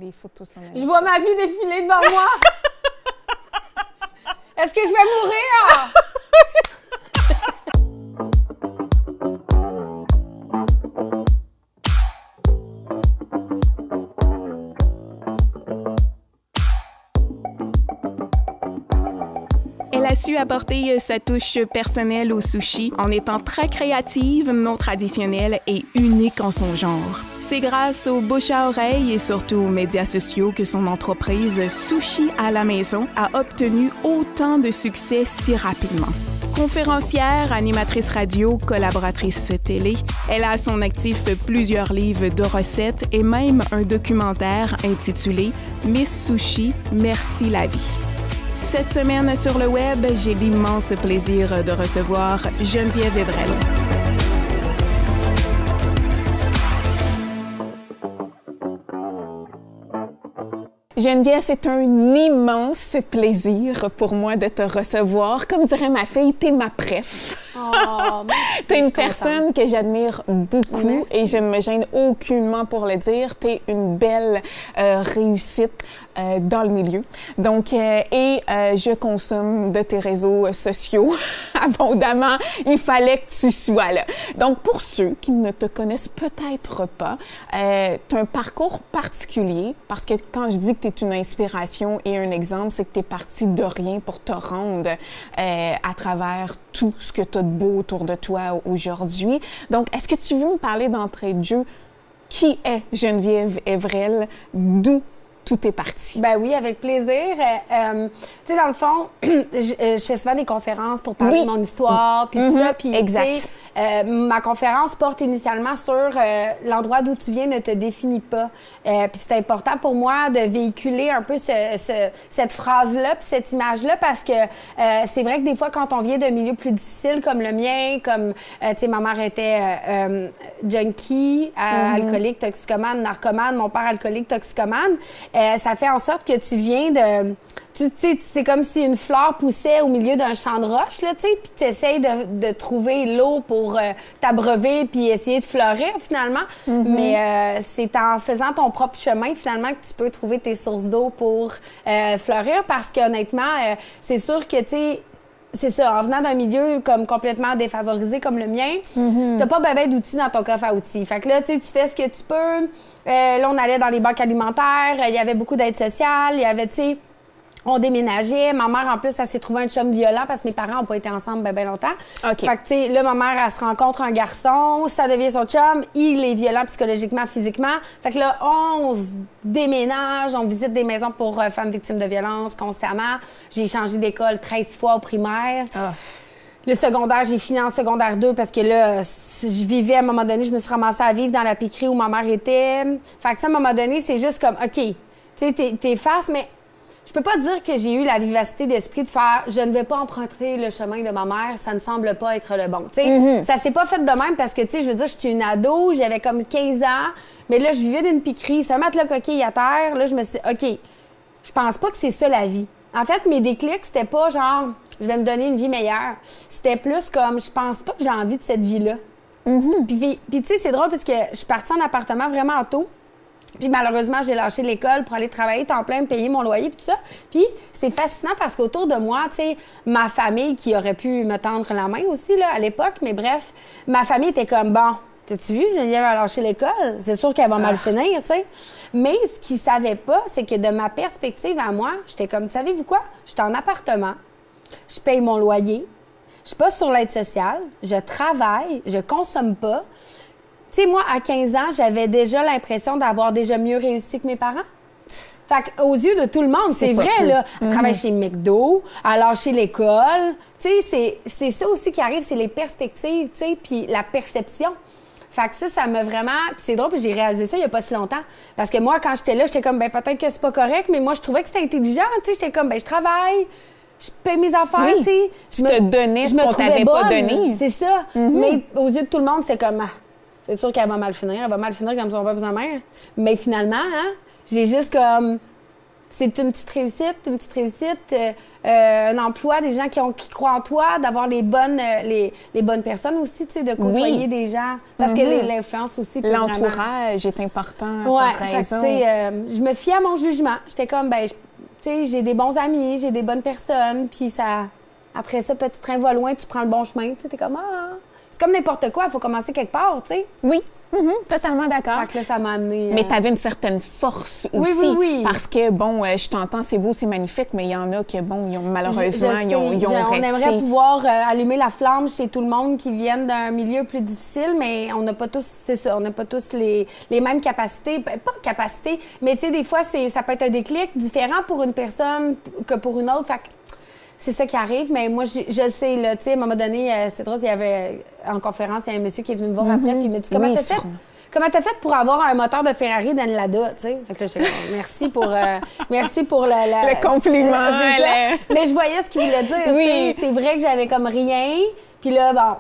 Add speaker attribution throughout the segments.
Speaker 1: les photos sont
Speaker 2: Je vois ma vie défiler devant moi. Est-ce que je vais mourir?
Speaker 3: Elle a su apporter sa touche personnelle au sushi en étant très créative, non traditionnelle et unique en son genre. C'est grâce au bouche à oreille et surtout aux médias sociaux que son entreprise Sushi à la maison a obtenu autant de succès si rapidement. Conférencière, animatrice radio, collaboratrice télé, elle a à son actif plusieurs livres de recettes et même un documentaire intitulé « Miss Sushi, merci la vie ». Cette semaine sur le web, j'ai l'immense plaisir de recevoir Geneviève Evrel. Geneviève, c'est un immense plaisir pour moi de te recevoir. Comme dirait ma fille, t'es ma préf.
Speaker 2: Oh,
Speaker 3: t'es une personne que j'admire beaucoup. Merci. Et je ne me gêne aucunement pour le dire. T'es une belle réussite dans le milieu. Donc, je consomme de tes réseaux sociaux abondamment. Il fallait que tu sois là. Donc, pour ceux qui ne te connaissent peut-être pas, tu as un parcours particulier parce que quand je dis que tu es une inspiration et un exemple, c'est que tu es partie de rien pour te rendre à travers tout ce que tu as de beau autour de toi aujourd'hui. Donc, est-ce que tu veux me parler d'entrée de jeu? Qui est Geneviève Evrel? D'où tout est parti?
Speaker 2: Ben oui, avec plaisir. Tu sais, dans le fond, je fais souvent des conférences pour parler de mon histoire, puis tout ça. Puis,
Speaker 3: exact.
Speaker 2: Ma conférence porte initialement sur l'endroit d'où tu viens ne te définit pas. Puis c'est important pour moi de véhiculer un peu cette phrase-là, puis cette image-là, parce que c'est vrai que des fois, quand on vient d'un milieu plus difficile comme le mien, comme, tu sais, ma mère était junkie, alcoolique, toxicomane, narcomane, mon père alcoolique, toxicomane, ça fait en sorte que tu viens de... Tu sais, c'est comme si une fleur poussait au milieu d'un champ de roches, là, tu sais, puis tu essaies de trouver l'eau pour t'abreuver puis essayer de fleurir, finalement. Mais c'est en faisant ton propre chemin, finalement, que tu peux trouver tes sources d'eau pour fleurir, parce qu'honnêtement, c'est sûr que, tu sais, c'est ça, en venant d'un milieu comme complètement défavorisé comme le mien, t'as pas ben d'outils dans ton coffre à outils. Fait que là, tu sais, tu fais ce que tu peux. Là, on allait dans les banques alimentaires, il y avait beaucoup d'aide sociale, il y avait, tu sais, on déménageait. Ma mère, en plus, elle s'est trouvée un chum violent parce que mes parents n'ont pas été ensemble ben longtemps.
Speaker 3: Okay.
Speaker 2: Fait que, tu sais, là, ma mère, elle se rencontre un garçon, ça devient son chum, il est violent psychologiquement, physiquement. Fait que là, on se déménage, on visite des maisons pour femmes victimes de violence constamment. J'ai changé d'école 13 fois au primaire. Le secondaire, j'ai fini en secondaire 2 parce que là, je vivais, à un moment donné, je me suis ramassée à vivre dans la piquerie où ma mère était. Fait que, à un moment donné, c'est juste comme, OK, tu sais, t'effaces, mais je peux pas dire que j'ai eu la vivacité d'esprit de faire « je ne vais pas emprunter le chemin de ma mère, ça ne semble pas être le bon ». Tu sais, ça s'est pas fait de même parce que, tu sais, je veux dire, j'étais une ado, j'avais comme 15 ans, mais là, je vivais d'une piquerie, ce matelas coquille à terre, là, je me suis dit « OK, je pense pas que c'est ça la vie ». En fait, mes déclics, c'était pas genre « je vais me donner une vie meilleure ». C'était plus comme « je pense pas que j'ai envie de cette vie-là ». Puis tu sais, c'est drôle parce que je suis partie en appartement vraiment tôt. Puis malheureusement, j'ai lâché l'école pour aller travailler temps plein, payer mon loyer puis tout ça. Puis c'est fascinant parce qu'autour de moi, tu sais, ma famille qui aurait pu me tendre la main aussi là à l'époque, mais bref, ma famille était comme bon, t'as-tu vu, Geneviève a lâché l'école, c'est sûr qu'elle va mal finir, tu sais. Mais ce qu'ils savaient pas, c'est que de ma perspective à moi, j'étais comme, savez-vous quoi, j'étais en appartement, je paye mon loyer, je suis pas sur l'aide sociale, je travaille, je consomme pas. Tu sais, moi, à 15 ans, j'avais déjà l'impression d'avoir déjà mieux réussi que mes parents. Fait qu'aux yeux de tout le monde, c'est vrai, cool. Là. Elle travaille chez McDo, elle a lâché l'école. Tu sais, c'est ça aussi qui arrive, c'est les perspectives, tu sais, puis la perception. Fait que ça m'a vraiment... Puis c'est drôle, puis j'ai réalisé ça il y a pas si longtemps. Parce que moi, quand j'étais là, j'étais comme, ben peut-être que c'est pas correct, mais moi, je trouvais que c'était intelligent, tu sais. J'étais comme, ben je travaille, je paye mes affaires, tu sais.
Speaker 3: Tu te donnais ce qu'on t'avait pas donné.
Speaker 2: C'est ça. Mais aux yeux de tout le monde, c'est comme... C'est sûr qu'elle va mal finir. Elle va mal finir comme son père et sa mère. Mais finalement, hein, j'ai juste comme... c'est une petite réussite, un emploi, des gens qui croient en toi, d'avoir les bonnes personnes aussi, tu sais, de côtoyer des gens. Parce que l'influence aussi peut
Speaker 3: l'entourage est important,
Speaker 2: ouais,
Speaker 3: t'as raison.
Speaker 2: Tu sais, je me fie à mon jugement. J'étais comme, tu sais, j'ai des bons amis, j'ai des bonnes personnes, puis ça... Après ça, petit train va loin, tu prends le bon chemin, tu sais, t'es comme, c'est comme n'importe quoi, il faut commencer quelque part, tu sais.
Speaker 3: Oui. Totalement d'accord.
Speaker 2: Fait que là, ça m'a amené...
Speaker 3: Mais tu avais une certaine force aussi.
Speaker 2: Oui.
Speaker 3: Parce que, bon, je t'entends, c'est beau, c'est magnifique, mais il y en a qui, bon, ils ont, malheureusement, ils ont resté...
Speaker 2: On aimerait pouvoir allumer la flamme chez tout le monde qui viennent d'un milieu plus difficile, mais on n'a pas tous, c'est ça, on n'a pas tous les mêmes capacités. Pas capacités, mais tu sais, des fois, ça peut être un déclic différent pour une personne que pour une autre. Fait que c'est ça qui arrive, mais moi, je sais, là, tu sais, à un moment donné, c'est drôle, il y avait, en conférence, il y a un monsieur qui est venu me voir après, puis il m'a dit, comment t'as fait pour avoir un moteur de Ferrari dans le Lada, tu sais? Fait que là, je dis, merci pour le
Speaker 3: compliment.
Speaker 2: Mais je voyais ce qu'il voulait dire, tu sais. C'est vrai que j'avais comme rien, puis là, bon,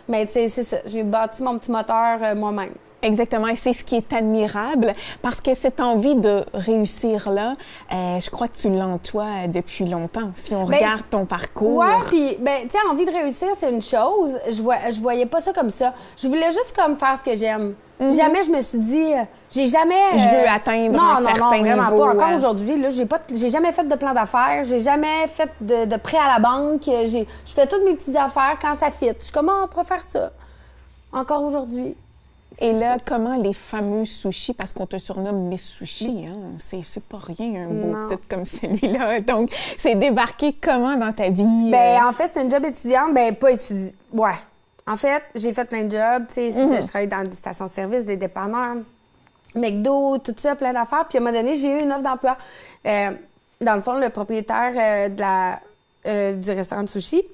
Speaker 2: mais tu sais, c'est ça, j'ai bâti mon petit moteur moi-même.
Speaker 3: Exactement, et c'est ce qui est admirable, parce que cette envie de réussir-là, je crois que tu l'as en toi depuis longtemps, si on regarde ton parcours.
Speaker 2: Ouais, puis, tu sais, envie de réussir, c'est une chose. Je voyais pas ça comme ça. Je voulais juste comme faire ce que j'aime. Jamais je me suis dit, j'ai jamais...
Speaker 3: je veux atteindre un certain niveau.
Speaker 2: Non, vraiment pas. Encore aujourd'hui, là, j'ai jamais fait de plan d'affaires, j'ai jamais fait de prêt à la banque. Je fais toutes mes petites affaires quand ça fit. Je suis comme, on pourrait faire ça. Encore aujourd'hui.
Speaker 3: Et là, comment les fameux sushis, parce qu'on te surnomme Miss Sushi, hein? C'est pas rien, un beau titre comme celui-là. Donc, c'est débarqué comment dans ta vie?
Speaker 2: En fait, c'est une job étudiante. Pas étudiante. Ouais. En fait, j'ai fait plein de jobs. Tu sais, je travaille dans des stations-service, des dépanneurs, McDo, tout ça, plein d'affaires. Puis, à un moment donné, j'ai eu une offre d'emploi. Dans le fond, le propriétaire du restaurant de sushi,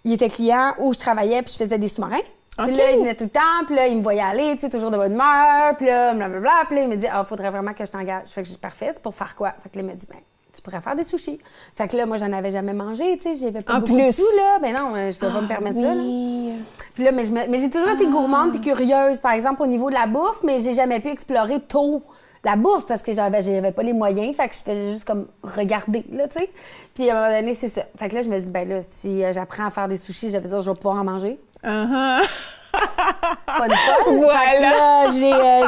Speaker 2: il était client où je travaillais puis je faisais des sous-marins. Puis là, il venait tout le temps, puis là, il me voyait aller, tu sais, toujours de bonne humeur, puis là, blablabla, puis là, il me dit, faudrait vraiment que je t'engage. Fait que je dis, parfait, c'est pour faire quoi? Fait que là, il m'a dit, tu pourrais faire des sushis. Fait que là, moi, j'en avais jamais mangé, tu sais, j'avais pas beaucoup de sous, là. Ben non, je peux pas me permettre ça, là. Puis là, mais j'ai toujours été gourmande puis curieuse, par exemple, au niveau de la bouffe, mais j'ai jamais pu explorer tôt la bouffe parce que j'avais pas les moyens, fait que je faisais juste comme regarder, là, tu sais. Puis à un moment donné, c'est ça. Fait que là, je me dis, là, si j'apprends à faire des sushis, je vais dire, je vais pouvoir en manger. Pas de folle.
Speaker 3: Voilà.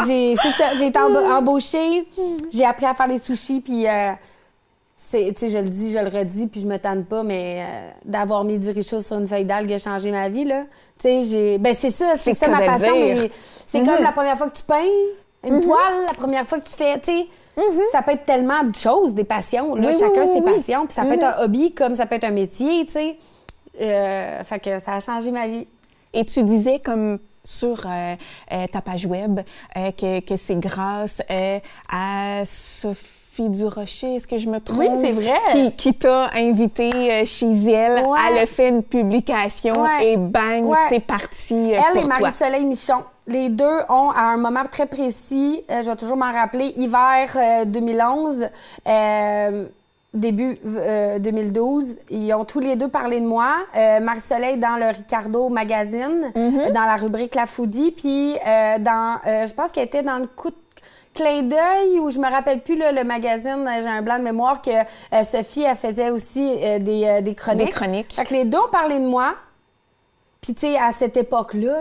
Speaker 2: J'ai été embauchée, j'ai appris à faire des sushis, puis tu sais, je le dis, je le redis, puis je me tanne pas, mais d'avoir mis du riz chaud sur une feuille d'algue a changé ma vie, là. Tu sais, c'est ça ma passion, mais c'est comme la première fois que tu peins une toile, la première fois que tu fais, tu sais, ça peut être tellement de choses, des passions, là, chacun ses passions, puis ça peut être un hobby comme ça peut être un métier, tu sais. Fait que ça a changé ma vie.
Speaker 3: Et tu disais comme sur ta page web que c'est grâce à Sophie Durocher, est-ce que je me trompe?
Speaker 2: Oui, c'est vrai.
Speaker 3: Qui t'a invité chez elle. Ouais. Elle a fait une publication et bang, c'est parti
Speaker 2: Elle et Marie-Soleil Michon. Les deux ont, à un moment très précis, je vais toujours m'en rappeler, hiver 2011, début 2012, ils ont tous les deux parlé de moi. Marie-Soleil dans le Ricardo Magazine, dans la rubrique La Foodie, puis je pense qu'elle était dans le coup de clin d'œil, ou je me rappelle plus, là, le magazine, j'ai un blanc de mémoire, que Sophie, elle faisait aussi des chroniques.
Speaker 3: Des chroniques.
Speaker 2: Fait que les deux ont parlé de moi. Puis, tu sais, à cette époque-là,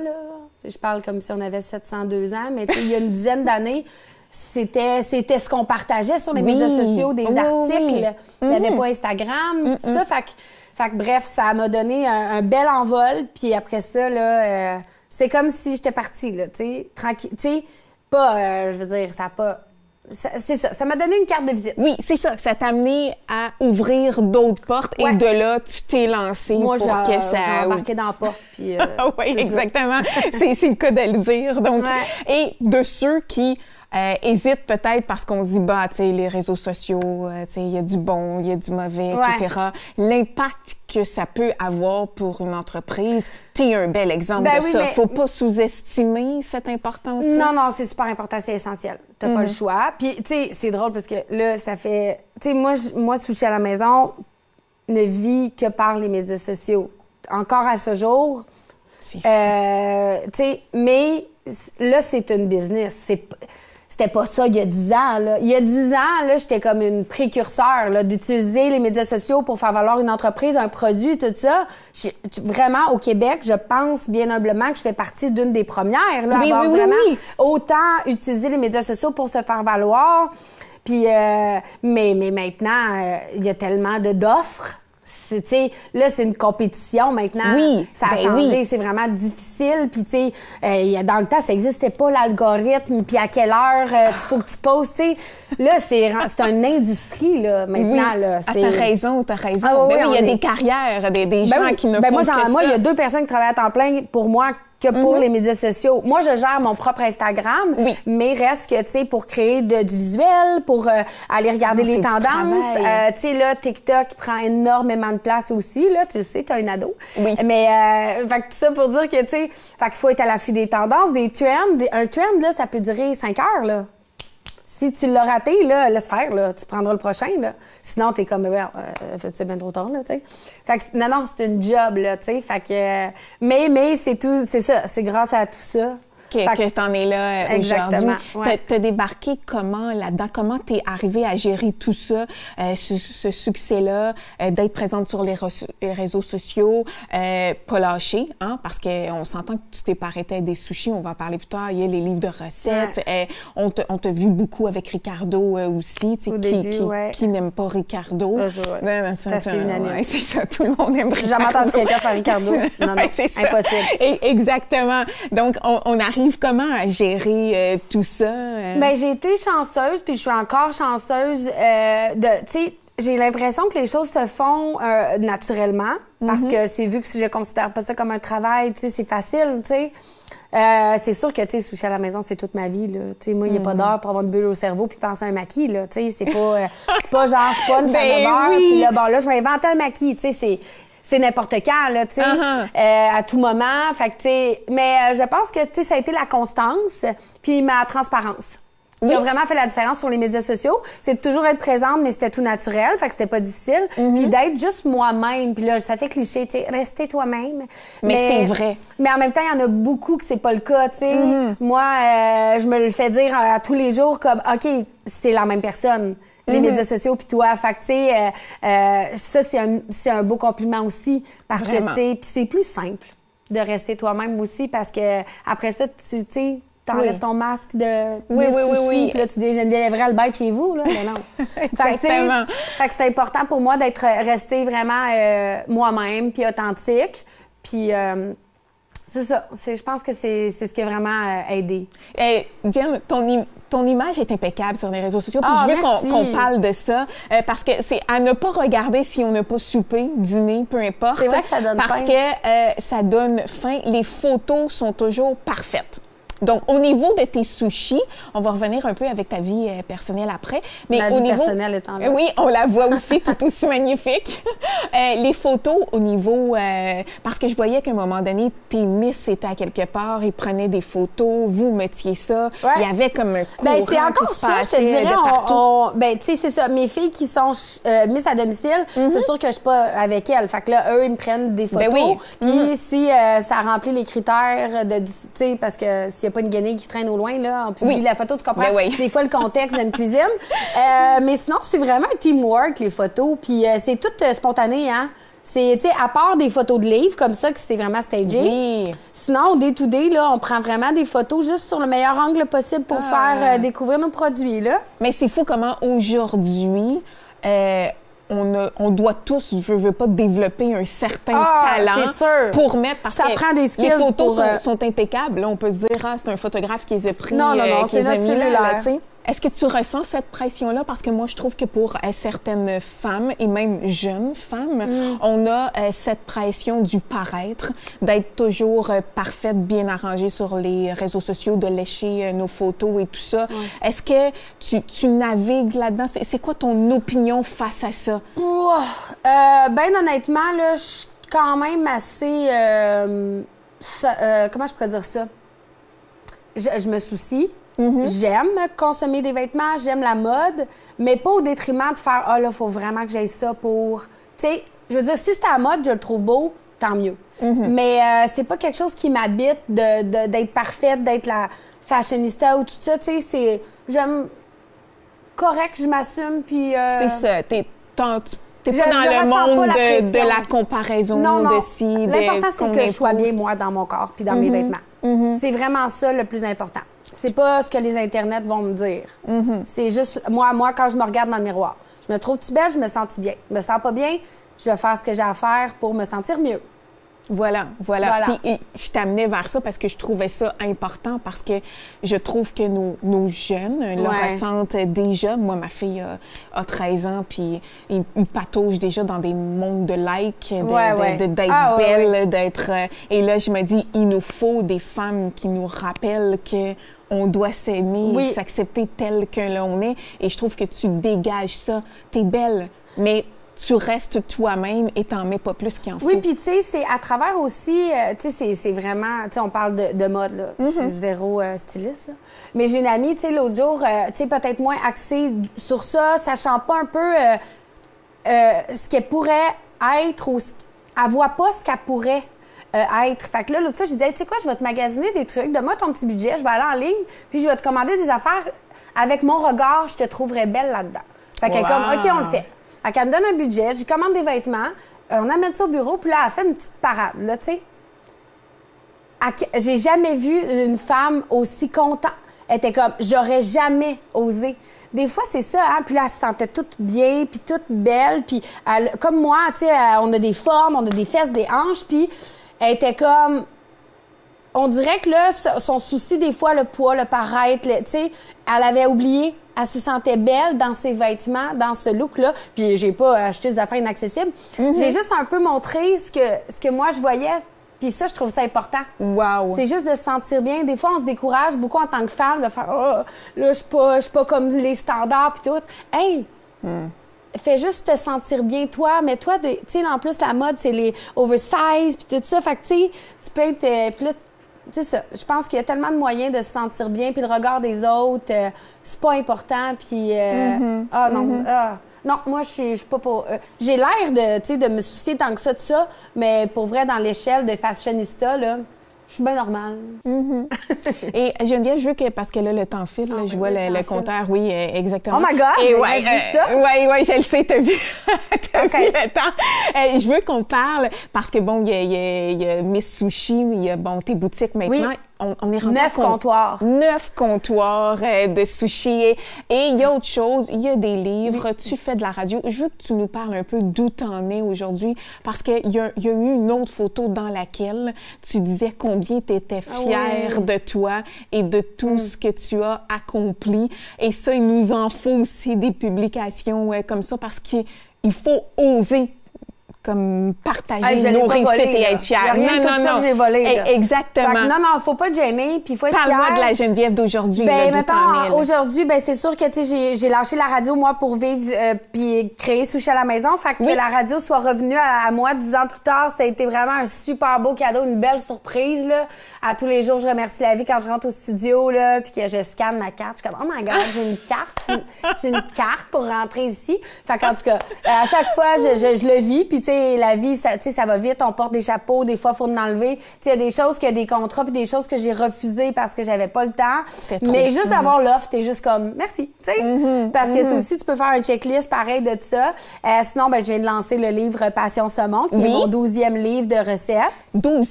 Speaker 2: je parle comme si on avait 702 ans, mais il y a une dizaine d'années, c'était ce qu'on partageait sur les médias sociaux, des articles. Il n'y avait pas Instagram, tout ça. Fait que bref, ça m'a donné un bel envol. Puis après ça, là, c'est comme si j'étais partie, là, tu sais, tranquille. Tu sais, pas, je veux dire, ça n'a pas... C'est ça, ça m'a donné une carte de visite.
Speaker 3: Oui, c'est ça. Ça t'a amené à ouvrir d'autres portes et de là, tu t'es lancée pour que ça...
Speaker 2: J'ai embarqué dans la porte, puis...
Speaker 3: oui, exactement. C'est le cas de le dire. Donc, et de ceux qui... hésitent peut-être parce qu'on se dit, tu sais, les réseaux sociaux, tu sais, il y a du bon, il y a du mauvais, etc. L'impact que ça peut avoir pour une entreprise, t'es un bel exemple de ça. Mais... Faut pas sous-estimer cette importance-là.
Speaker 2: Non, c'est super important, c'est essentiel. T'as pas le choix. Puis, tu sais, c'est drôle parce que là, ça fait... Tu sais, moi, Sushi à la maison ne vit que par les médias sociaux. Encore à ce jour.
Speaker 3: C'est
Speaker 2: tu sais, mais là, c'est une business. c'était pas ça il y a 10 ans. Là. Il y a 10 ans, là, j'étais comme une précurseur là, d'utiliser les médias sociaux pour faire valoir une entreprise, un produit, tout ça. Vraiment, au Québec, je pense bien humblement que je fais partie d'une des premières là, à avoir vraiment autant utilisé les médias sociaux pour se faire valoir. Puis, mais maintenant, il y a tellement d'offres. Tu sais, là, c'est une compétition maintenant.
Speaker 3: Oui,
Speaker 2: ça a changé, c'est vraiment difficile. Puis, tu sais, dans le temps, ça n'existait pas, l'algorithme. Puis, à quelle heure il faut que tu postes, tu sais. Là, c'est une industrie, là, maintenant.
Speaker 3: Oui.
Speaker 2: Là,
Speaker 3: t'as raison.
Speaker 2: Ah, oui,
Speaker 3: il y a des carrières, des gens qui ne font que ça.
Speaker 2: Moi, il y a 2 personnes qui travaillent à temps plein pour moi que pour les médias sociaux. Moi, je gère mon propre Instagram, mais reste que, tu sais, pour créer du visuel, pour aller regarder les tendances. Tu sais, là, TikTok prend énormément de place aussi, là. Tu le sais, t'as une ado.
Speaker 3: Oui.
Speaker 2: Mais, fait que tout ça pour dire que, tu sais, fait qu'il faut être à l'affût des tendances, des trends. Un trend, là, ça peut durer 5 heures, là. Si tu l'as raté, là, laisse faire, là. Tu prendras le prochain, là. Sinon, t'es comme, c'est bien trop tard, là, tu sais. Fait que, non, c'est une job, là, tu sais. Fait que, mais c'est tout, c'est ça. C'est grâce à tout ça
Speaker 3: que t'en es là aujourd'hui.
Speaker 2: Ouais.
Speaker 3: T'as débarqué comment là-dedans? Comment t'es arrivée à gérer tout ça, ce succès-là, d'être présente sur les réseaux sociaux, pas lâcher, hein? Parce qu'on s'entend que tu t'es pas arrêtée à des sushis, on va en parler plus tard, il y a les livres de recettes. Ouais. On t'a vu beaucoup avec Ricardo aussi, tu sais, qui n'aime pas Ricardo.
Speaker 2: C'est assez unanime.
Speaker 3: Ouais, c'est ça, tout le monde aime Ricardo.
Speaker 2: J'ai jamais entendu quelqu'un faire Ricardo. Non,
Speaker 3: c'est
Speaker 2: impossible.
Speaker 3: Exactement. Donc, on arrive comment à gérer tout ça?
Speaker 2: Bien, j'ai été chanceuse, puis je suis encore chanceuse tu sais, j'ai l'impression que les choses se font naturellement, parce que c'est vu que si je considère pas ça comme un travail, tu sais, c'est facile, tu sais. C'est sûr que, tu sais, sushi à la maison, c'est toute ma vie, là. Tu sais, moi, il n'y a pas d'heure pour avoir une bulle au cerveau puis penser à un maquis, là. Tu sais, c'est pas genre, je punch à 9 heures, puis là, bon, là, je vais inventer un maquis, tu sais, c'est n'importe quand, là, tu sais, à tout moment. Fait que, tu sais, mais je pense que, tu sais, ça a été la constance puis ma transparence. Qui a vraiment fait la différence sur les médias sociaux. C'est de toujours être présente, mais c'était tout naturel, fait que c'était pas difficile. Puis d'être juste moi-même. Puis là, ça fait cliché, tu sais, rester toi-même.
Speaker 3: Mais c'est vrai.
Speaker 2: Mais en même temps, il y en a beaucoup que c'est pas le cas, tu sais. Moi, je me le fais dire à tous les jours comme, OK, c'est la même personne. Les médias sociaux puis toi, fait que, tu sais, ça, c'est un beau compliment aussi. Parce que, tu sais, puis c'est plus simple de rester toi-même aussi parce que après ça, tu sais, t'enlèves ton masque de sushi, puis là, tu dis, Geneviève Albert chez vous, là. Mais non.
Speaker 3: Exactement.
Speaker 2: Fait que c'est important pour moi d'être restée vraiment moi-même, puis authentique. Puis c'est ça. Je pense que c'est ce qui a vraiment aidé.
Speaker 3: Diane, ton image est impeccable sur les réseaux sociaux. Puis je veux qu'on parle de ça, parce que c'est à ne pas regarder si on n'a pas soupé, dîné, peu importe.
Speaker 2: C'est vrai que ça donne faim.
Speaker 3: Parce que ça donne faim. Les photos sont toujours parfaites. Donc, au niveau de tes sushis, on va revenir un peu avec ta vie personnelle après. Mais
Speaker 2: ma vie personnelle étant là.
Speaker 3: Oui, on la voit aussi tout aussi magnifique. Les photos au niveau... parce que je voyais qu'à un moment donné, tes miss étaient à quelque part, ils prenaient des photos, vous mettiez ça. Ouais. Il y avait comme un courant
Speaker 2: ben, c'est encore
Speaker 3: qui se
Speaker 2: ça, je te dirais. Ben, tu sais, c'est ça. Mes filles qui sont miss à domicile, c'est sûr que je suis pas avec elles. Fait que là, eux, ils me prennent des photos. Ben oui. Puis si ça remplit les critères de... Tu sais, parce que s'il n'y a pas une guenille qui traîne au loin, là, on publie la photo, tu comprends?
Speaker 3: Ben
Speaker 2: des fois, le contexte d'une cuisine. Mais sinon, c'est vraiment un teamwork, les photos. Puis c'est tout spontané, hein? C'est, tu sais, à part des photos de livres comme ça, que c'est vraiment stagé.
Speaker 3: Oui.
Speaker 2: Sinon, au day-to-day, là, on prend vraiment des photos juste sur le meilleur angle possible pour faire découvrir nos produits, là.
Speaker 3: Mais c'est fou comment aujourd'hui... on doit tous, je veux pas, développer un certain talent pour mettre... Parce
Speaker 2: ça
Speaker 3: que
Speaker 2: prend des skills.
Speaker 3: Les photos sont impeccables. Là, on peut se dire, c'est un photographe qui les a pris.
Speaker 2: Non, c'est notre cellulaire.
Speaker 3: Est-ce que tu ressens cette pression-là? Parce que moi, je trouve que pour certaines femmes, et même jeunes femmes, on a cette pression du paraître, d'être toujours parfaite, bien arrangée sur les réseaux sociaux, de lécher nos photos et tout ça. Est-ce que tu navigues là-dedans? C'est quoi ton opinion face à ça?
Speaker 2: Ben honnêtement, là, je suis quand même assez... comment je pourrais dire ça? Je me soucie. J'aime consommer des vêtements, j'aime la mode, mais pas au détriment de faire « Ah là, faut vraiment que j'aille ça pour... » Tu sais, je veux dire, si c'est à la mode, je le trouve beau, tant mieux. Mais c'est pas quelque chose qui m'habite d'être parfaite, d'être la fashionista ou tout ça, tu sais, j'aime correct, je m'assume, puis...
Speaker 3: C'est ça, t'es pas
Speaker 2: je
Speaker 3: dans le
Speaker 2: ressens
Speaker 3: monde
Speaker 2: pas la
Speaker 3: de la comparaison,
Speaker 2: non.
Speaker 3: de si,
Speaker 2: L'important, c'est que je sois bien, moi, dans mon corps puis dans mes vêtements. C'est vraiment ça le plus important. C'est pas ce que les internets vont me dire. C'est juste, moi, quand je me regarde dans le miroir. Je me trouve-tu belle, je me sens-tu bien. Je me sens pas bien, je vais faire ce que j'ai à faire pour me sentir mieux.
Speaker 3: Voilà. Puis je t'amenais vers ça parce que je trouvais ça important, parce que je trouve que nos jeunes le ressentent déjà. Moi, ma fille a 13 ans, puis il patauge déjà dans des mondes de likes, d'être belle, d'être... et là, je me dis, il nous faut des femmes qui nous rappellent que on doit s'aimer, s'accepter tel que l'on est. Et je trouve que tu dégages ça. T'es belle, mais... tu restes toi-même et t'en mets pas plus qu'il en faut.
Speaker 2: Oui, puis tu sais, c'est à travers aussi, tu sais, c'est vraiment, tu sais, on parle de mode, là. Je suis zéro styliste, là. Mais j'ai une amie, tu sais, l'autre jour, tu sais, peut-être moins axée sur ça, sachant pas un peu ce qu'elle pourrait être ou elle voit pas ce qu'elle pourrait être. Fait que là, l'autre fois, j'ai dit, hey, tu sais quoi, je vais te magasiner des trucs, donne-moi ton petit budget, je vais aller en ligne, puis je vais te commander des affaires. Avec mon regard, je te trouverais belle là-dedans. Fait qu'elle est comme, OK, on le fait. Fait qu'elle me donne un budget, j'y commande des vêtements, on amène ça au bureau, puis là, elle fait une petite parade, là, tu sais. J'ai jamais vu une femme aussi contente. Elle était comme, j'aurais jamais osé. Des fois, c'est ça, hein, puis là, elle se sentait toute bien, puis toute belle, puis comme moi, tu sais, on a des formes, on a des fesses, des hanches, puis elle était comme... On dirait que là, son souci, des fois, le poids, le paraître, tu sais, elle avait oublié. Elle se sentait belle dans ses vêtements, dans ce look-là. Puis j'ai pas acheté des affaires inaccessibles. J'ai juste un peu montré ce que moi, je voyais. Puis ça, je trouve ça important.
Speaker 3: Wow!
Speaker 2: C'est juste de se sentir bien. Des fois, on se décourage beaucoup en tant que femme de faire « Oh, là, je suis pas comme les standards, puis tout. » Hey! Fais juste te sentir bien, toi. Mais toi, tu sais, en plus, la mode, c'est les oversize, puis tout ça. Fait que, tu sais, tu peux être... Puis là, c'est ça. Je pense qu'il y a tellement de moyens de se sentir bien, puis le regard des autres, c'est pas important. Puis non, moi je suis pas pour. J'ai l'air de me soucier tant que ça de ça, mais pour vrai, dans l'échelle de fashionista là, je suis bien normale.
Speaker 3: Et Geneviève, je veux que, parce que là, le temps file, là, je vois le compteur, oui, exactement.
Speaker 2: Oh my God!
Speaker 3: Et
Speaker 2: ouais, ça?
Speaker 3: Oui, je le sais, t'as vu le temps. Je veux qu'on parle, parce que bon, il y a Miss Sushi, il y a, bon, tes boutiques maintenant.
Speaker 2: Oui.
Speaker 3: On est rendu
Speaker 2: 9 comptoirs.
Speaker 3: 9 comptoirs de sushi. Et il y a autre chose, il y a des livres, tu fais de la radio. Je veux que tu nous parles un peu d'où t'en es aujourd'hui, parce qu'il y a eu une autre photo dans laquelle tu disais combien tu étais fière de toi et de tout ce que tu as accompli. Et ça, il nous en faut aussi des publications comme ça, parce qu'il faut oser comme partager nos réussites et être fière.
Speaker 2: Il y a rien de tout ça que j'ai volé. Là.
Speaker 3: Exactement.
Speaker 2: Fait que non, faut pas te gêner, puis il faut être fière.
Speaker 3: Parle-moi de la Geneviève d'aujourd'hui.
Speaker 2: Ben, mettons, aujourd'hui, ben c'est sûr que, tu sais, j'ai lâché la radio, moi, pour vivre puis créer Sushi à la maison. Fait que la radio soit revenue à moi 10 ans plus tard, ça a été vraiment un super beau cadeau, une belle surprise, là. À tous les jours, je remercie la vie quand je rentre au studio, là, puis que je scanne ma carte. Je suis comme, oh my God, j'ai une carte pour rentrer ici. Fait qu'en tout cas, à chaque fois, je le vis, puis tu sais, la vie, ça va vite, on porte des chapeaux, des fois, il faut en enlever. Tu sais, il y a des choses, qu'il y a des contrats, puis des choses que j'ai refusées parce que j'avais pas le temps. Mais juste d'avoir l'offre, t'es juste comme, merci, tu sais. Parce que ça aussi, tu peux faire un checklist pareil de ça. Sinon, ben, je viens de lancer le livre Passion Saumon, qui est mon 12e livre de recettes.
Speaker 3: 12e,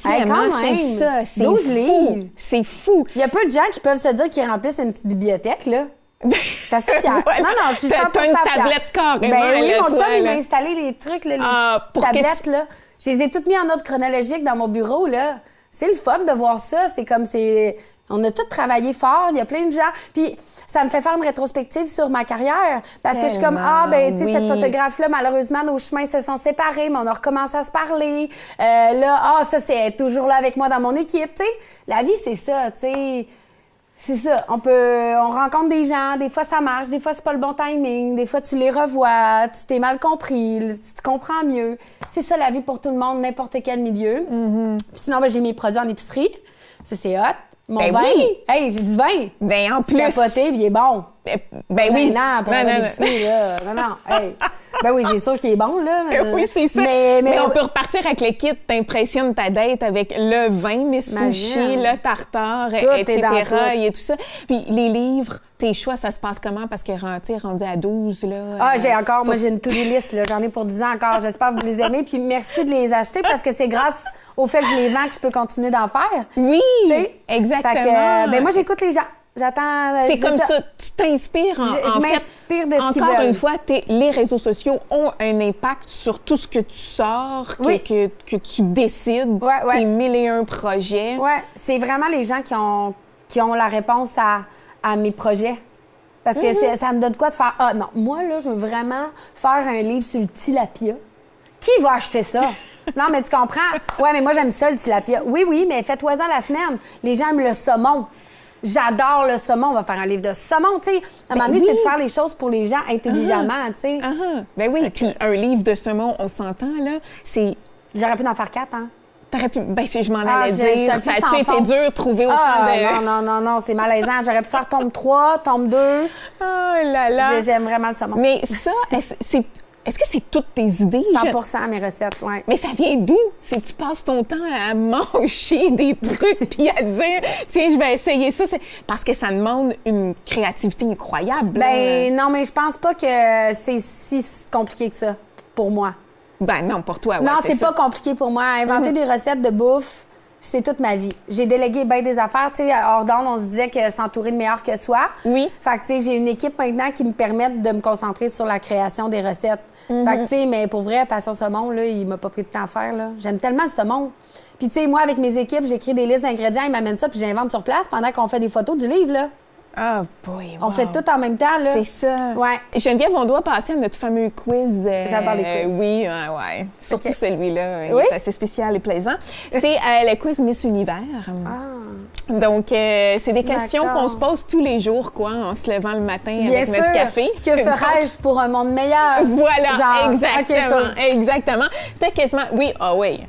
Speaker 3: c'est ça, c'est 12 fou. Livres. C'est fou.
Speaker 2: Il y a peu de gens qui peuvent se dire qu'ils remplissent une petite bibliothèque, là. Je suis assez fière. Non, je suis 100% fière.
Speaker 3: T'as une tablette carrément.
Speaker 2: Ben oui, mon chum, il m'a installé les trucs, là, les tablettes, là. Je les ai toutes mis en ordre chronologique dans mon bureau, là. C'est le fun de voir ça. C'est comme on a tous travaillé fort. Il y a plein de gens. Puis ça me fait faire une rétrospective sur ma carrière. Parce que je suis comme, tu sais, cette photographe-là, malheureusement, nos chemins se sont séparés, mais on a recommencé à se parler. Ça, c'est toujours là avec moi dans mon équipe, tu sais. La vie, c'est ça, tu sais. C'est ça. On rencontre des gens, des fois ça marche, des fois c'est pas le bon timing, des fois tu les revois, tu t'es mal compris, tu te comprends mieux. C'est ça la vie pour tout le monde, n'importe quel milieu. Puis sinon, ben, j'ai mes produits en épicerie. Ça, c'est hot. Mon vin. Oui. Hey, j'ai du vin.
Speaker 3: Ben, en plus.
Speaker 2: Capoté, puis il est bon.
Speaker 3: Ben oui.
Speaker 2: Non, pour l'épicerie, là. Non. Hey. Ben oui, j'ai sûr qu'il est bon, là.
Speaker 3: Oui, c'est ça. Mais on peut repartir avec le kit. T'impressionnes ta date avec le vin, mes sushis, le tartare, etc. Et tout ça. Puis les livres, tes choix, ça se passe comment? Parce que rendu à 12, là...
Speaker 2: Ah, moi, j'ai une to-do list, là. J'en ai pour 10 ans encore. J'espère que vous les aimez. Puis merci de les acheter parce que c'est grâce au fait que je les vends que je peux continuer d'en faire.
Speaker 3: Oui,
Speaker 2: t'sais?
Speaker 3: Exactement.
Speaker 2: Fait que, ben moi, j'écoute les gens. J'attends...
Speaker 3: C'est comme ça. Tu t'inspires.
Speaker 2: Je m'inspire de ce qu'ils veulent.
Speaker 3: Encore une fois, les réseaux sociaux ont un impact sur tout ce que tu sors, que tu décides, tes 1001 projets.
Speaker 2: Oui, c'est vraiment les gens qui ont la réponse à mes projets. Parce que ça me donne quoi de faire... Ah non, moi, là, je veux vraiment faire un livre sur le tilapia. Qui va acheter ça? Non, mais tu comprends? Ouais, mais moi, j'aime ça, le tilapia. Oui, mais fais-toi-en la semaine. Les gens aiment le saumon. J'adore le saumon. On va faire un livre de saumon, tu sais. À un moment donné, c'est de faire les choses pour les gens intelligemment, tu sais.
Speaker 3: Ben oui, puis un livre de saumon, on s'entend, là, c'est...
Speaker 2: J'aurais pu en faire 4, hein?
Speaker 3: T'aurais pu... Ben si je m'en allais dire, ça a-tu été dur de trouver autant de...
Speaker 2: Non, c'est malaisant. J'aurais pu faire tome 3, tome 2.
Speaker 3: Oh là là!
Speaker 2: J'aime vraiment le saumon.
Speaker 3: Mais ça, est-ce que c'est toutes tes idées?
Speaker 2: 100% mes recettes, oui.
Speaker 3: Mais ça vient d'où? C'est que tu passes ton temps à manger des trucs puis à dire, tiens, je vais essayer ça. Parce que ça demande une créativité incroyable.
Speaker 2: Ben non, mais je pense pas que c'est si compliqué que ça pour moi.
Speaker 3: Ben non, pour toi, ouais.
Speaker 2: Non, c'est pas compliqué pour moi. Inventer des recettes de bouffe, c'est toute ma vie. J'ai délégué bien des affaires. Tu sais, hors d'onde, on se disait que s'entourer de meilleurs que soi.
Speaker 3: Oui.
Speaker 2: Fait que, tu sais, j'ai une équipe maintenant qui me permet de me concentrer sur la création des recettes. Fait que, tu sais, mais pour vrai, Passion Saumon, là, il m'a pas pris de temps à faire, là. J'aime tellement le saumon. Puis, tu sais, moi, avec mes équipes, j'écris des listes d'ingrédients, ils m'amènent ça, puis j'invente sur place pendant qu'on fait des photos du livre, là.
Speaker 3: Ah, boy, wow.
Speaker 2: On fait tout en même temps, là.
Speaker 3: C'est ça.
Speaker 2: Ouais.
Speaker 3: Geneviève, on doit passer à notre fameux quiz.
Speaker 2: J'adore les quiz.
Speaker 3: Oui, ouais. Surtout celui-là.
Speaker 2: Oui?
Speaker 3: Il est assez spécial et plaisant. C'est le quiz Miss Univers. Donc, c'est des questions qu'on se pose tous les jours, quoi, en se levant le matin avec notre café.
Speaker 2: Que ferais-je pour un monde meilleur?
Speaker 3: Voilà,
Speaker 2: genre,
Speaker 3: exactement.
Speaker 2: Okay, cool.
Speaker 3: Exactement. T'as quasiment... Oui, oui.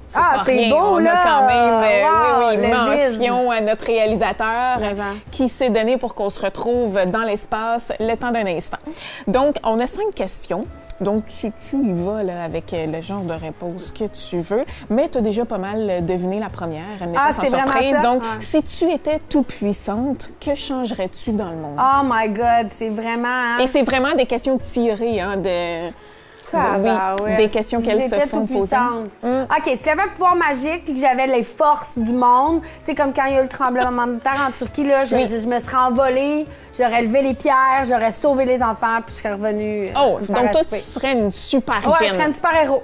Speaker 2: C'est beau,
Speaker 3: on
Speaker 2: là!
Speaker 3: On a quand même mention
Speaker 2: vise.
Speaker 3: à notre réalisateur
Speaker 2: Présent.
Speaker 3: Qui s'est donné pour qu'on se retrouve dans l'espace le temps d'un instant. Donc, on a 5 questions. Donc, tu y vas là, avec le genre de réponse que tu veux, mais tu as déjà pas mal deviné la première. Elle n'est pas sans surprise. Donc, si tu étais tout-puissante, que changerais-tu dans le monde?
Speaker 2: Oh my God, c'est vraiment... Hein?
Speaker 3: Et c'est vraiment des questions tirées de... des questions qu'elles se font poser.
Speaker 2: OK, si j'avais un pouvoir magique puis que j'avais les forces du monde, tu sais, comme quand il y a eu le tremblement de terre en Turquie, là, je me serais envolée, j'aurais levé les pierres, j'aurais sauvé les enfants puis je serais revenue.
Speaker 3: Donc toi, tu serais une super
Speaker 2: Jen. Ouais, je serais une super-héros.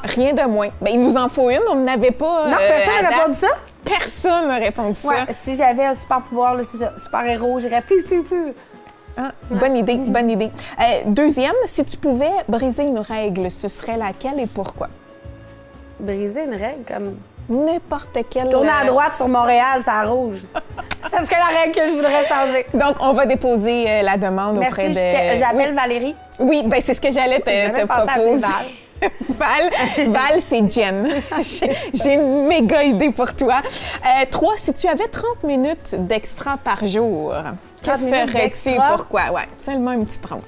Speaker 3: Rien de moins. Ben, il nous en faut une, on n'avait pas...
Speaker 2: Non, personne n'a répondu ça?
Speaker 3: Personne n'a répondu ça.
Speaker 2: Si j'avais un super-pouvoir, c'est ça, super-héros, j'irais fu.
Speaker 3: Bonne idée. Deuxième, si tu pouvais briser une règle, ce serait laquelle et pourquoi?
Speaker 2: Briser une règle comme...
Speaker 3: N'importe quelle...
Speaker 2: Tourner à droite sur Montréal, c'est à rouge. Ça serait la règle que je voudrais changer.
Speaker 3: Donc, on va déposer la demande auprès de...
Speaker 2: J'appelle Valérie.
Speaker 3: Oui, ben c'est ce que j'allais te proposer. Val, c'est Jen. J'ai une méga idée pour toi. 3, si tu avais 30 minutes d'extra par jour, que ferais-tu et pourquoi? Ouais, seulement une petite 30.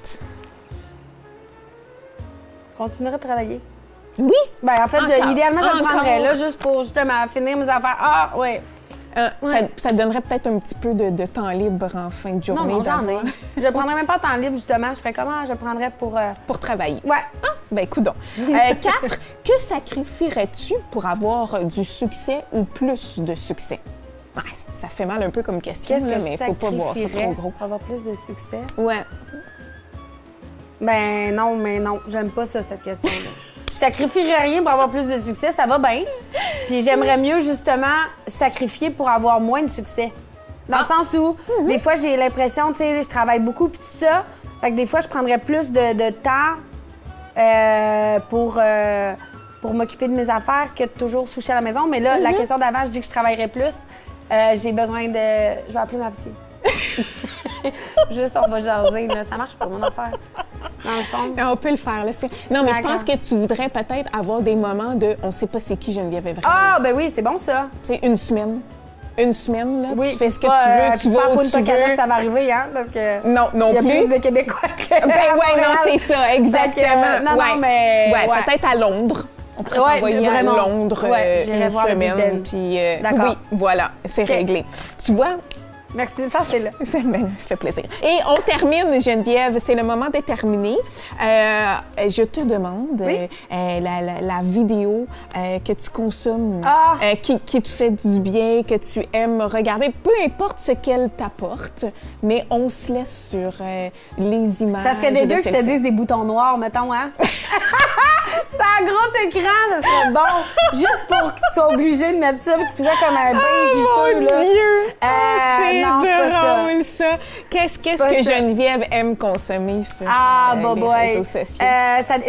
Speaker 2: Je continuerais de travailler.
Speaker 3: Oui?
Speaker 2: Ben en fait, idéalement, je le prendrais là juste pour justement finir mes affaires.
Speaker 3: Ça te donnerait peut-être un petit peu de temps libre en fin de journée.
Speaker 2: Non, j'en ai. Je ne prendrais même pas de temps libre, justement. Je ferais comment? Je le prendrais
Speaker 3: pour travailler.
Speaker 2: Ouais.
Speaker 3: Ben, coudonc. 4, que sacrifierais-tu pour avoir du succès ou plus de succès? Ça fait mal un peu comme question, mais il ne faut pas voir ça trop gros.
Speaker 2: Pour avoir plus de succès?
Speaker 3: Ouais.
Speaker 2: Ben non, j'aime pas ça, cette question-là. Je sacrifierais rien pour avoir plus de succès, ça va bien. Puis j'aimerais mieux, justement, sacrifier pour avoir moins de succès. Dans le sens où, des fois, j'ai l'impression, tu sais, je travaille beaucoup puis tout ça. Fait que des fois, je prendrais plus de temps pour m'occuper de mes affaires que de toujours soucher à la maison. Mais là, la question d'avant, je dis que je travaillerais plus. J'ai besoin de... Je vais appeler ma psy. Juste, on va jaser, là. Ça marche pas, mon affaire. Dans le fond.
Speaker 3: On peut le faire, là. Non, mais je pense que tu voudrais peut-être avoir des moments de... On sait pas c'est qui Geneviève Evrel.
Speaker 2: Ben oui, c'est bon, ça.
Speaker 3: C'est une semaine. une semaine, là,
Speaker 2: Oui,
Speaker 3: tu fais ce que
Speaker 2: pas,
Speaker 3: tu veux, tu vas
Speaker 2: pas
Speaker 3: où
Speaker 2: Punta
Speaker 3: tu
Speaker 2: Cana
Speaker 3: veux.
Speaker 2: que ça va arriver, hein, parce que
Speaker 3: Non, non
Speaker 2: il y a
Speaker 3: plus.
Speaker 2: plus de Québécois que
Speaker 3: Ben
Speaker 2: à
Speaker 3: ouais, non,
Speaker 2: Montréal.
Speaker 3: c'est ça, exactement.
Speaker 2: Non,
Speaker 3: ouais.
Speaker 2: non, mais...
Speaker 3: Ouais, peut-être à Londres. On pourrait
Speaker 2: Ouais,
Speaker 3: t'envoyer
Speaker 2: vraiment.
Speaker 3: à Londres
Speaker 2: Ouais, j'irai
Speaker 3: une
Speaker 2: voir le Big
Speaker 3: semaine.
Speaker 2: Ben.
Speaker 3: Puis,
Speaker 2: D'accord.
Speaker 3: oui, voilà, c'est
Speaker 2: OK.
Speaker 3: réglé. Tu vois,
Speaker 2: Merci, ça, c'est là.
Speaker 3: ça fait plaisir. Et on termine, Geneviève, c'est le moment de terminer. Je te demande
Speaker 2: Oui?
Speaker 3: la vidéo que tu consommes,
Speaker 2: Ah!
Speaker 3: qui te fait du bien, que tu aimes regarder, peu importe ce qu'elle t'apporte, mais on se laisse sur les images.
Speaker 2: Ça serait des
Speaker 3: de
Speaker 2: deux que je te
Speaker 3: celle-ci.
Speaker 2: dise des boutons noirs, mettons, hein? C'est un gros écran, ça serait bon. Juste pour que tu sois obligé de mettre ça, puis tu vois comme un bain
Speaker 3: Oh
Speaker 2: juteux, là.
Speaker 3: mon Dieu!
Speaker 2: Non, c'est pas ça.
Speaker 3: drôle, ça. Qu'est-ce
Speaker 2: pas
Speaker 3: que
Speaker 2: ça.
Speaker 3: Geneviève aime consommer sur
Speaker 2: Ah,
Speaker 3: les
Speaker 2: boy.
Speaker 3: réseaux sociaux?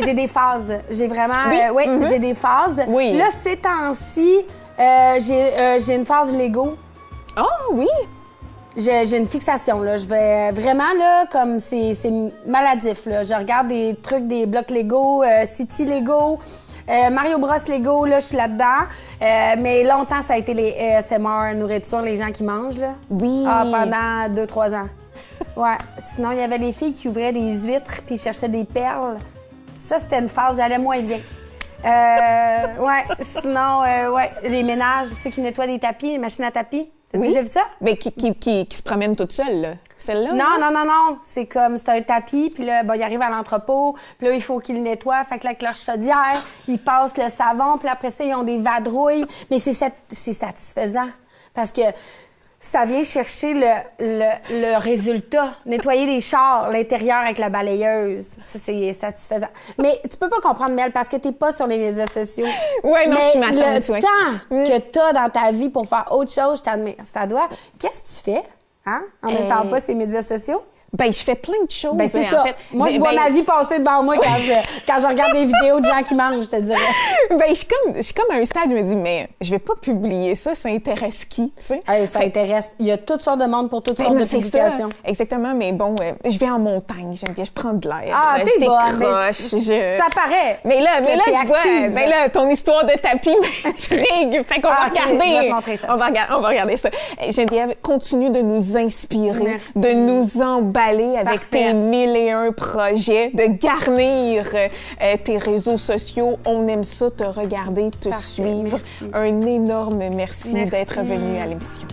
Speaker 2: J'ai des phases. J'ai vraiment...
Speaker 3: Oui,
Speaker 2: j'ai des phases.
Speaker 3: Oui.
Speaker 2: Là, ces temps-ci, j'ai une phase Lego.
Speaker 3: Oh oui!
Speaker 2: J'ai une fixation, là. Je vais vraiment, là, comme c'est maladif, là. Je regarde des trucs, des blocs Lego, City Lego, Mario Bros Lego, là, je suis là-dedans. Mais longtemps, ça a été les ASMR, nourriture, les gens qui mangent, là.
Speaker 3: Oui.
Speaker 2: Ah, pendant 2-3 ans. Ouais. Sinon, il y avait les filles qui ouvraient des huîtres puis cherchaient des perles. Ça, c'était une phase, j'allais moins bien. Ouais. Sinon, ouais, les ménages, ceux qui nettoient des tapis, les machines à tapis. T'as
Speaker 3: Oui.
Speaker 2: déjà vu ça?
Speaker 3: Mais qui se promène toute seule, là. Celle-là?
Speaker 2: Non. C'est comme, c'est un tapis, puis là, il arrive à l'entrepôt, puis là, il faut qu'il le nettoie. Fait que là, avec leur chaudière, ils passent le savon, puis après ça, ils ont des vadrouilles. Mais c'est satisfaisant, parce que ça vient chercher le résultat. Nettoyer des chars, l'intérieur avec la balayeuse, ça, c'est satisfaisant. Mais tu peux pas comprendre, Mel, parce que t'es pas sur les médias sociaux.
Speaker 3: Ouais, non, je suis ma
Speaker 2: le
Speaker 3: tante, ouais.
Speaker 2: temps que t'as dans ta vie pour faire autre chose, je t'admire. Ça doit. Qu'est-ce que tu fais, hein, en n'étant pas ces médias sociaux?
Speaker 3: Ben, je fais plein de choses.
Speaker 2: Ben, c'est
Speaker 3: en
Speaker 2: ça.
Speaker 3: fait.
Speaker 2: Moi, je vois ma vie passer devant moi quand je regarde des vidéos de gens qui mangent, je te dirais.
Speaker 3: Ben, je suis comme à un stade, je me dis, mais je vais pas publier ça, ça intéresse qui, tu sais?
Speaker 2: Hey, ça intéresse. Il y a toutes sortes de monde pour toutes sortes
Speaker 3: Ben,
Speaker 2: de
Speaker 3: c'est
Speaker 2: publications.
Speaker 3: ça, exactement, mais bon, je vais en montagne, je prends de l'air.
Speaker 2: Ah, t'es
Speaker 3: je
Speaker 2: bonne.
Speaker 3: décroche,
Speaker 2: Ça paraît.
Speaker 3: Mais là,
Speaker 2: que t'es
Speaker 3: je vois,
Speaker 2: active.
Speaker 3: ben là, ton histoire de tapis m'intrigue. Fait qu'on va
Speaker 2: Je vais
Speaker 3: regarder.
Speaker 2: te montrer ça.
Speaker 3: On va regarder ça. Geneviève, continue de nous inspirer,
Speaker 2: Merci.
Speaker 3: de nous emballer avec
Speaker 2: Parfait.
Speaker 3: tes 1001 projets, de garnir tes réseaux sociaux. On aime ça, te regarder, te
Speaker 2: Parfait.
Speaker 3: suivre.
Speaker 2: Merci.
Speaker 3: Un énorme merci
Speaker 2: Merci.
Speaker 3: d'être venu à l'émission.